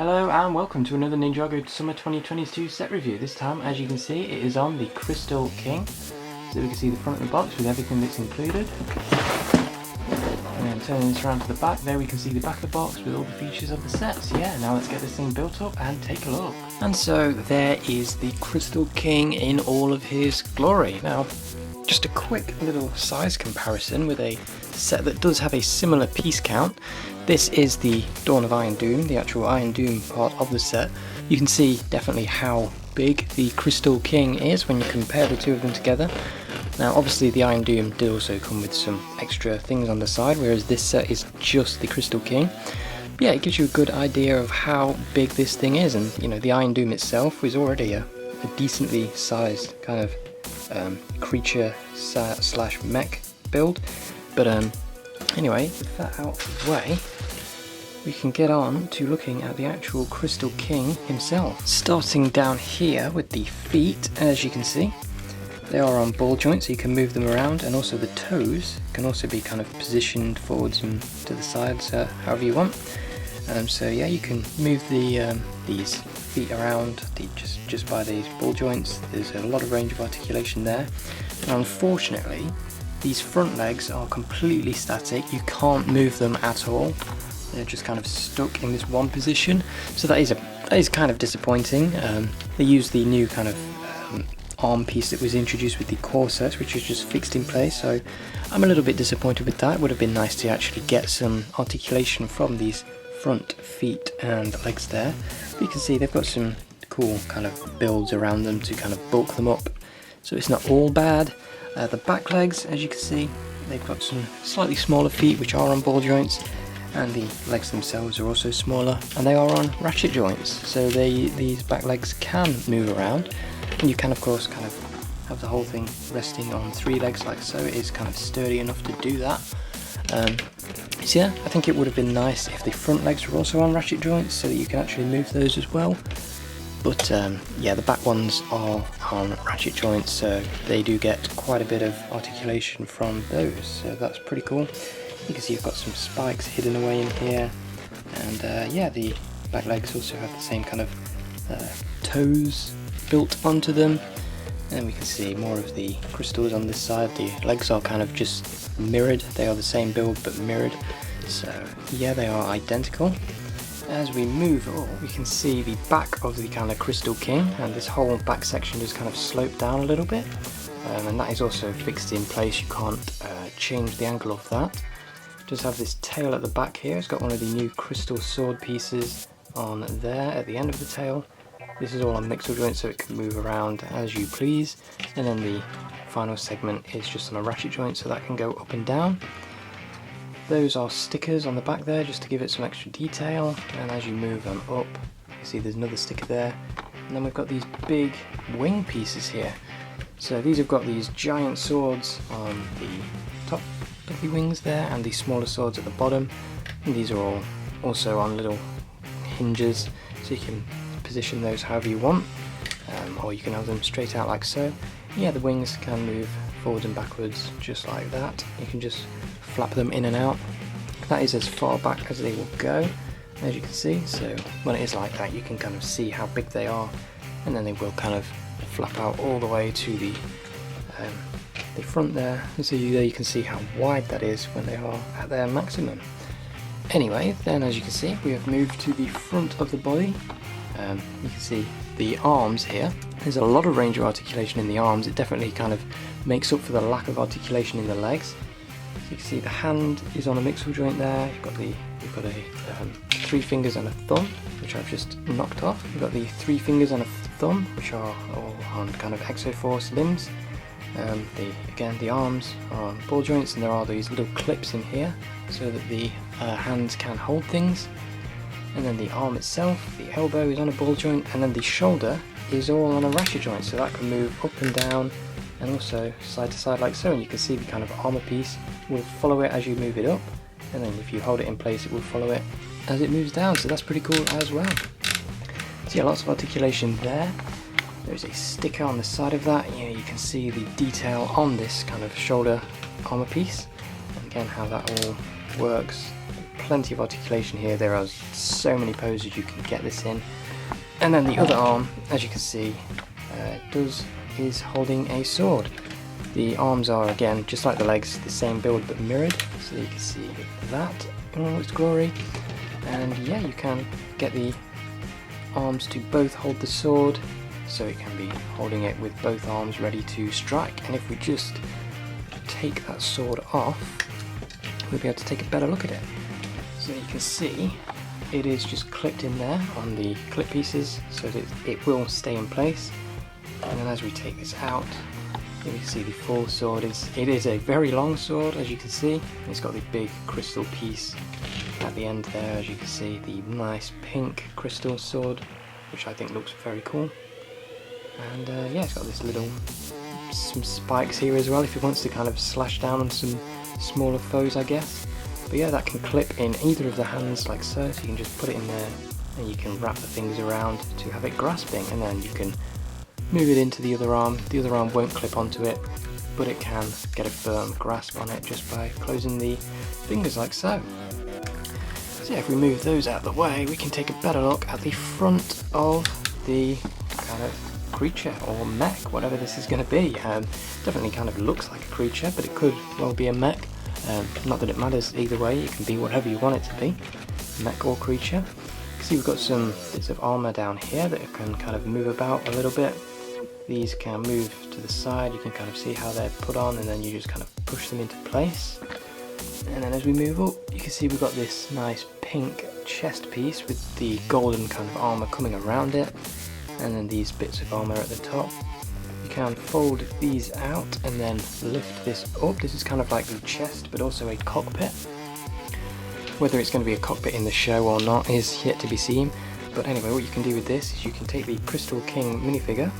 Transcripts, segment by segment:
Hello and welcome to another Ninjago Summer 2022 set review. This time, as you can see, it is on the Crystal King. So we can see the front of the box with everything that's included. And then turning this around to the back, there we can see the back of the box with all the features of the set. So yeah, now let's get this thing built up and take a look. And so there is the Crystal King in all of his glory. Now, just a quick little size comparison with a set that does have a similar piece count. This is the Dawn of Iron Doom, the actual Iron Doom part of the set. You can see definitely how big the Crystal King is when you compare the two of them together. Now obviously the Iron Doom did also come with some extra things on the side, whereas this set is just the Crystal King. But yeah, it gives you a good idea of how big this thing is, and you know, the Iron Doom itself was already a decently sized kind of creature slash mech build. But anyway, with that out of the way, we can get on to looking at the actual Crystal King himself. Starting down here with the feet, as you can see, they are on ball joints, so you can move them around, and also the toes can also be kind of positioned forwards and to the sides, however you want. So yeah, you can move these feet around just by these ball joints. There's a lot of range of articulation there. And unfortunately, these front legs are completely static. You can't move them at all. They're just kind of stuck in this one position. So that is kind of disappointing. They used the new kind of arm piece that was introduced with the corsets, which is just fixed in place. So I'm a little bit disappointed with that. It would have been nice to actually get some articulation from these front feet and legs there. But you can see they've got some cool kind of builds around them to kind of bulk them up. So it's not all bad. The back legs, as you can see, they've got some slightly smaller feet which are on ball joints, and the legs themselves are also smaller, and they are on ratchet joints. So these back legs can move around, and you can of course kind of have the whole thing resting on three legs like so. It is kind of sturdy enough to do that. So yeah, I think it would have been nice if the front legs were also on ratchet joints so that you can actually move those as well. But yeah, the back ones are on ratchet joints, so they do get quite a bit of articulation from those, so that's pretty cool. You can see you've got some spikes hidden away in here, and yeah, the back legs also have the same kind of toes built onto them. And we can see more of the crystals on this side. The legs are kind of just mirrored, they are the same build but mirrored, so yeah, they are identical. As we move we can see the back of the kind of Crystal King, and this whole back section is kind of sloped down a little bit, and that is also fixed in place. You can't change the angle of that. It does have this tail at the back here. It's got one of the new crystal sword pieces on there at the end of the tail. This is all on mixel joints, so it can move around as you please, and then the final segment is just on a ratchet joint, so that can go up and down. Those are stickers on the back there just to give it some extra detail, and as you move them up, you see there's another sticker there. And then we've got these big wing pieces here. So these have got these giant swords on the top of the wings there, and the smaller swords at the bottom. And these are all also on little hinges, so you can position those however you want, or you can have them straight out like so. Yeah, the wings can move forwards and backwards just like that. You can just flap them in and out. That is as far back as they will go, as you can see. So when it is like that, you can kind of see how big they are, and then they will kind of flap out all the way to the front there. And so there you can see how wide that is when they are at their maximum. Anyway, then as you can see, we have moved to the front of the body. You can see the arms here. There's a lot of range of articulation in the arms. It definitely kind of makes up for the lack of articulation in the legs. So you can see the hand is on a mixel joint there. You've got a 3 fingers and a thumb, which I've just knocked off. You've got the 3 fingers and a thumb, which are all on kind of Exoforce limbs. Again, the arms are on ball joints, and there are these little clips in here so that the hands can hold things. And then the arm itself, the elbow is on a ball joint, and then the shoulder is all on a ratchet joint, so that can move up and down and also side to side like so. And you can see the kind of armor piece will follow it as you move it up, and then if you hold it in place it will follow it as it moves down, so that's pretty cool as well. So yeah, lots of articulation there. There's a sticker on the side of that. You can see the detail on this kind of shoulder armor piece, and again how that all works, plenty of articulation here. There are so many poses you can get this in. And then the other arm, as you can see, is holding a sword. The arms are, again, just like the legs, the same build but mirrored, so you can see that in all its glory. And yeah, you can get the arms to both hold the sword, so it can be holding it with both arms ready to strike. And if we just take that sword off, we'll be able to take a better look at it. So you can see it is just clipped in there on the clip pieces, so that it will stay in place. And then as we take this out, you can see the full sword it is a very long sword, as you can see. It's got the big crystal piece at the end there, as you can see, the nice pink crystal sword, which I think looks very cool. And yeah, it's got this some spikes here as well, if it wants to kind of slash down on some smaller foes, I guess. But yeah, that can clip in either of the hands like so, so you can just put it in there and you can wrap the fingers around to have it grasping, and then you can move it into the other arm. The other arm won't clip onto it, but it can get a firm grasp on it just by closing the fingers like so. So yeah, if we move those out of the way, we can take a better look at the front of the kind of creature or mech, whatever this is going to be. Definitely kind of looks like a creature, but it could well be a mech. Not that it matters either way, it can be whatever you want it to be, mech or creature. See, we've got some bits of armour down here that can kind of move about a little bit. These can move to the side, you can kind of see how they're put on, and then you just kind of push them into place. And then as we move up, you can see we've got this nice pink chest piece with the golden kind of armour coming around it, and then these bits of armour at the top. You can fold these out and then lift this up. This is kind of like the chest, but also a cockpit. Whether it's going to be a cockpit in the show or not is yet to be seen. But anyway, what you can do with this is you can take the Crystal King minifigure,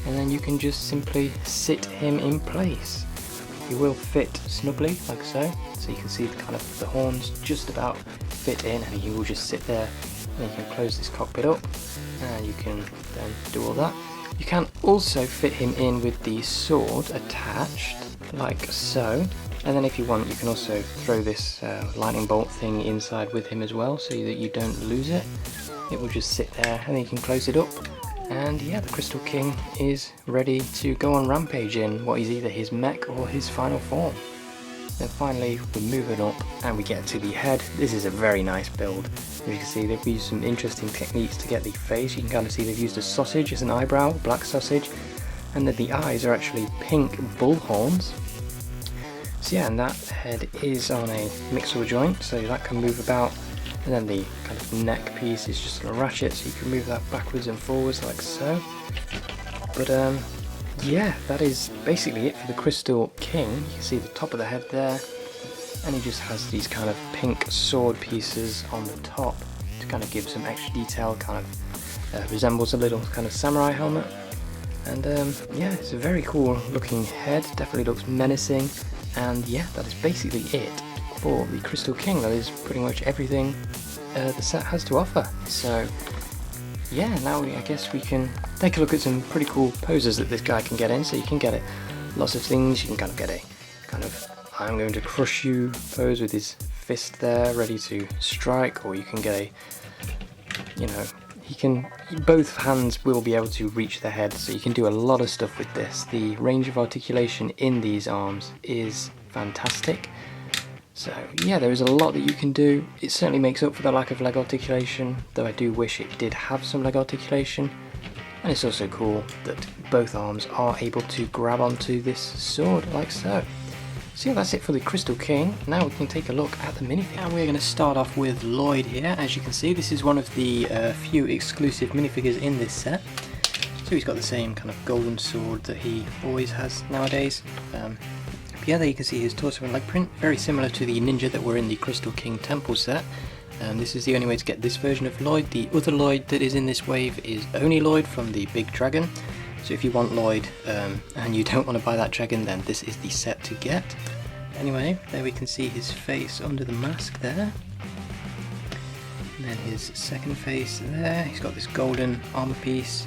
and then you can just simply sit him in place. He will fit snugly like so. So you can see the kind of the horns just about fit in, and he will just sit there. And you can close this cockpit up, and you can then do all that. You can also fit him in with the sword attached, like so. And then if you want, you can also throw this lightning bolt thing inside with him as well, so that you don't lose it. It will just sit there, and then you can close it up. And yeah, the Crystal King is ready to go on rampage in what is either his mech or his final form. Then finally, we move it up and we get to the head. This is a very nice build. As you can see, they've used some interesting techniques to get the face. You can kind of see they've used a sausage as an eyebrow, black sausage, and that the eyes are actually pink bull horns. So yeah, and that head is on a mixer joint, so that can move about. And then the kind of neck piece is just a ratchet, so you can move that backwards and forwards like so. But yeah, that is basically it for the Crystal King. You can see the top of the head there, and he just has these kind of pink sword pieces on the top to kind of give some extra detail, kind of resembles a little kind of samurai helmet. And yeah, it's a very cool looking head, definitely looks menacing. And yeah, that is basically it for the Crystal King. That is pretty much everything the set has to offer. So yeah, now I guess we can take a look at some pretty cool poses that this guy can get in. So you can get lots of things. You can kind of get a kind of I'm going to crush you pose with his fist there ready to strike, or you can get a, you know, both hands will be able to reach the head, so you can do a lot of stuff with this. The range of articulation in these arms is fantastic. So yeah, there is a lot that you can do. It certainly makes up for the lack of leg articulation, though I do wish it did have some leg articulation. And it's also cool that both arms are able to grab onto this sword like so. So yeah, that's it for the Crystal King. Now we can take a look at the minifigure. And we're going to start off with Lloyd here. As you can see, this is one of the few exclusive minifigures in this set. So he's got the same kind of golden sword that he always has nowadays. Yeah, there you can see his torso and leg print, very similar to the ninja that were in the Crystal King Temple set. This is the only way to get this version of Lloyd. The other Lloyd that is in this wave is Oni Lloyd from the Big Dragon. So if you want Lloyd and you don't want to buy that dragon, then this is the set to get. Anyway, there we can see his face under the mask there. And then his second face there. He's got this golden armor piece,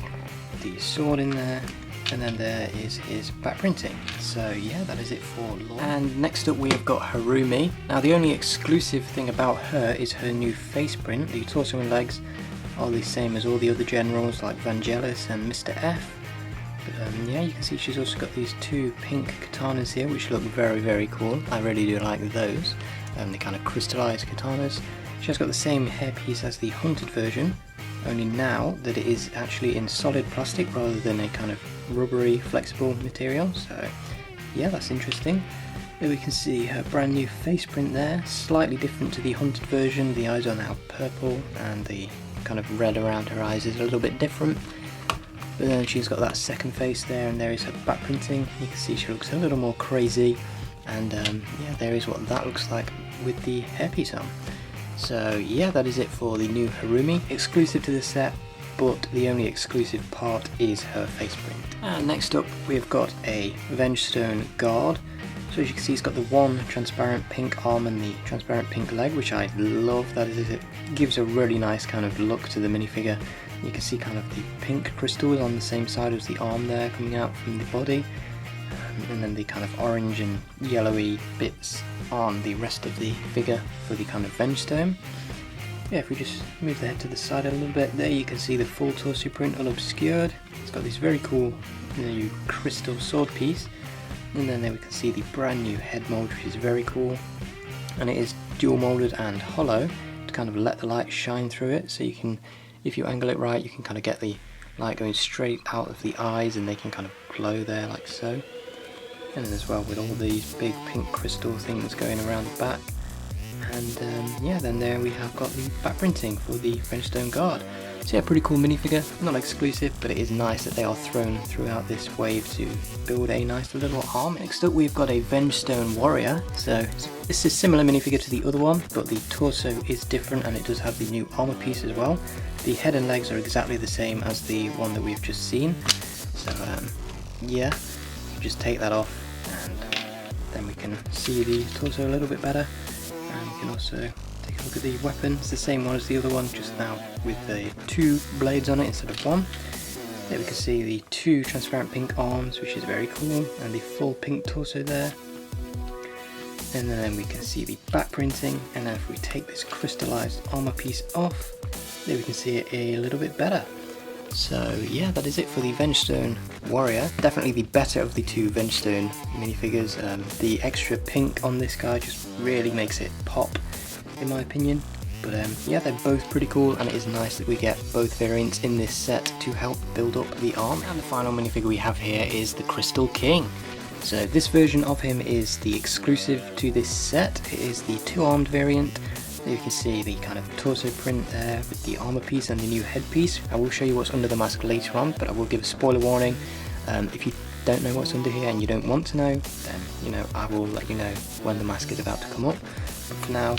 the sword in there. and then there is his back printing. So yeah, that is it for Lloyd. And next up we have got Harumi. Now the only exclusive thing about her is her new face print. The torso and legs are the same as all the other generals like Vangelis and Mr. F. But yeah, you can see she's also got these two pink katanas here, which look very, very cool. I really do like those. The kind of crystallized katanas. She has got the same hairpiece as the hunted version, only now that it is actually in solid plastic rather than a kind of rubbery, flexible material. So yeah, that's interesting. Here we can see her brand new face print there, slightly different to the hunted version. The eyes are now purple and the kind of red around her eyes is a little bit different. But then she's got that second face there, and there is her back printing. You can see she looks a little more crazy, and yeah, there is what that looks like with the hairpiece on. So yeah, that is it for the new Harumi, exclusive to the set, but the only exclusive part is her face print. And next up we've got a Vengestone Guard. So as you can see, it's got the one transparent pink arm and the transparent pink leg, which I love. That is, it gives a really nice kind of look to the minifigure. You can see kind of the pink crystals on the same side as the arm there coming out from the body, and then the kind of orange and yellowy bits on the rest of the figure for the kind of Vengestone. Yeah, if we just move the head to the side a little bit, there you can see the full torso print unobscured. It's got this very cool new crystal sword piece. And then there we can see the brand new head mold, which is very cool, and it is dual molded and hollow to kind of let the light shine through it. So you can, if you angle it right, you can kind of get the light going straight out of the eyes, and they can kind of glow there like so. And then as well with all these big pink crystal things going around the back. And yeah, then there we have got the back printing for the Vengestone Guard. So yeah, pretty cool minifigure, not exclusive, but it is nice that they are thrown throughout this wave to build a nice little arm. Next up we've got a Vengestone Warrior. So this is a similar minifigure to the other one, but the torso is different and it does have the new armor piece as well. The head and legs are exactly the same as the one that we've just seen. So yeah, just take that off and then we can see the torso a little bit better. And we can also take a look at the weapon. It's the same one as the other one, just now with the two blades on it instead of one. There we can see the two transparent pink arms, which is very cool, and the full pink torso there. And then we can see the back printing, and then if we take this crystallized armor piece off, there we can see it a little bit better. So yeah, that is it for the Vengestone Warrior. Definitely the better of the two Vengestone minifigures. The extra pink on this guy just really makes it pop, in my opinion. But yeah, they're both pretty cool, and it is nice that we get both variants in this set to help build up the arm. And the final minifigure we have here is the Crystal King. So this version of him is the exclusive to this set. It is the two-armed variant. There you can see the kind of torso print there with the armor piece and the new headpiece. I will show you what's under the mask later on, but I will give a spoiler warning. If you don't know what's under here and you don't want to know, then you know, I will let you know when the mask is about to come up. But for now,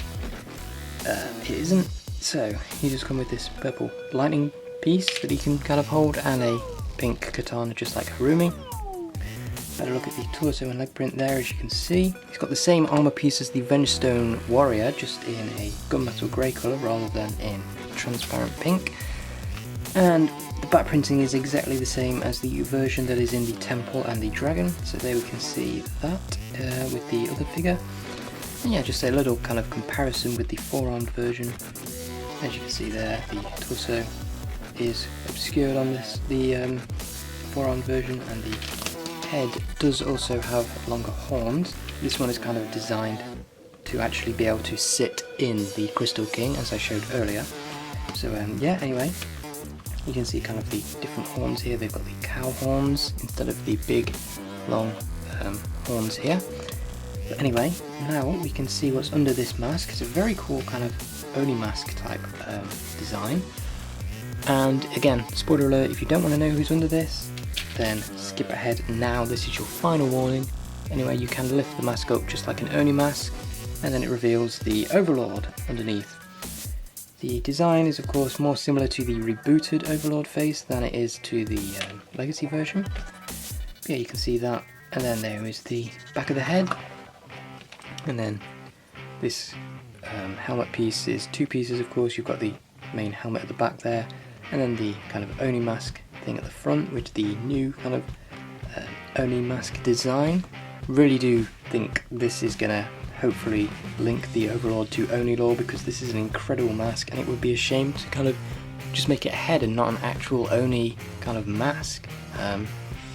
it isn't. So he just come with this purple lightning piece that he can kind of hold, and a pink katana just like Harumi. Better look at the torso and leg print there. As you can see, he's got the same armor piece as the Vengestone Warrior, just in a gunmetal grey colour rather than in transparent pink. And the back printing is exactly the same as the version that is in the temple and the dragon. So there we can see that with the other figure. And yeah, just a little kind of comparison with the four-armed version. As you can see there, the torso is obscured on the four-armed version, and the head does also have longer horns. This one is kind of designed to actually be able to sit in the Crystal King, as I showed earlier. So yeah, anyway, you can see kind of the different horns here. They've got the cow horns instead of the big long horns here. But anyway, now we can see what's under this mask. It's a very cool kind of Oni mask type design. And again, spoiler alert, if you don't want to know who's under this, then skip ahead now. This is your final warning. Anyway, you can lift the mask up just like an Oni mask, and then it reveals the Overlord underneath. The design is of course more similar to the rebooted Overlord face than it is to the Legacy version. But yeah, you can see that. And then there is the back of the head, and then this helmet piece is two pieces. Of course, you've got the main helmet at the back there, and then the kind of Oni mask thing at the front with the new kind of Oni mask design. Really do think this is gonna hopefully link the Overlord to Oni lore, because this is an incredible mask and it would be a shame to kind of just make it a head and not an actual Oni kind of mask.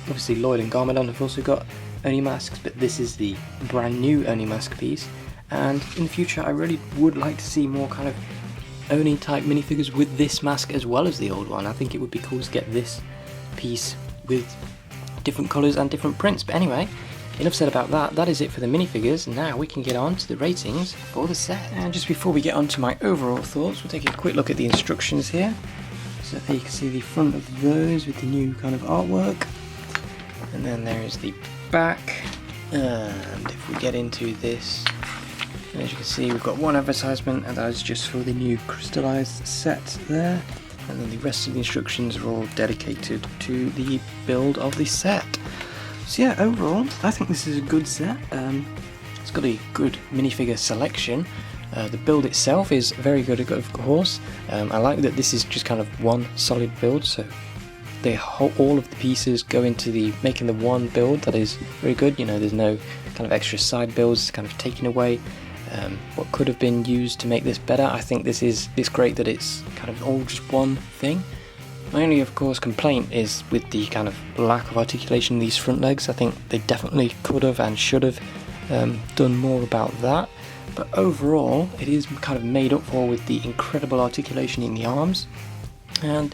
Obviously Lloyd and Garmadon have also got Oni masks, but this is the brand new Oni mask piece, and in the future I really would like to see more kind of Oni type minifigures with this mask as well as the old one. I think it would be cool to get this piece with different colours and different prints. But anyway, enough said about that. That is it for the minifigures. Now we can get on to the ratings for the set. And just before we get on to my overall thoughts, we'll take a quick look at the instructions here. So there you can see the front of those with the new kind of artwork, and then there is the back. And if we get into this, as you can see, we've got one advertisement, and that is just for the new crystallized set there, and then the rest of the instructions are all dedicated to the build of the set. So yeah, overall I think this is a good set. It's got a good minifigure selection. The build itself is very good, of course. I like that this is just kind of one solid build, so all of the pieces go into making the one build. That is very good. You know, there's no kind of extra side builds kind of taken away what could have been used to make this better. I think it's great that it's kind of all just one thing. My only, of course, complaint is with the kind of lack of articulation in these front legs. I think they definitely could have and should have done more about that. But overall, it is kind of made up for with the incredible articulation in the arms. And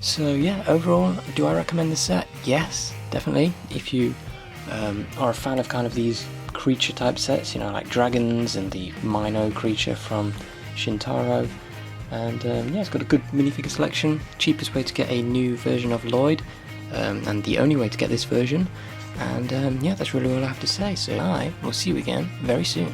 so yeah, overall, do I recommend this set? Yes, definitely. If you are a fan of kind of these creature type sets, you know, like dragons and the Mino creature from Shintaro. And yeah, it's got a good minifigure selection. Cheapest way to get a new version of Lloyd, and the only way to get this version. And yeah, that's really all I have to say. So I will see you again very soon.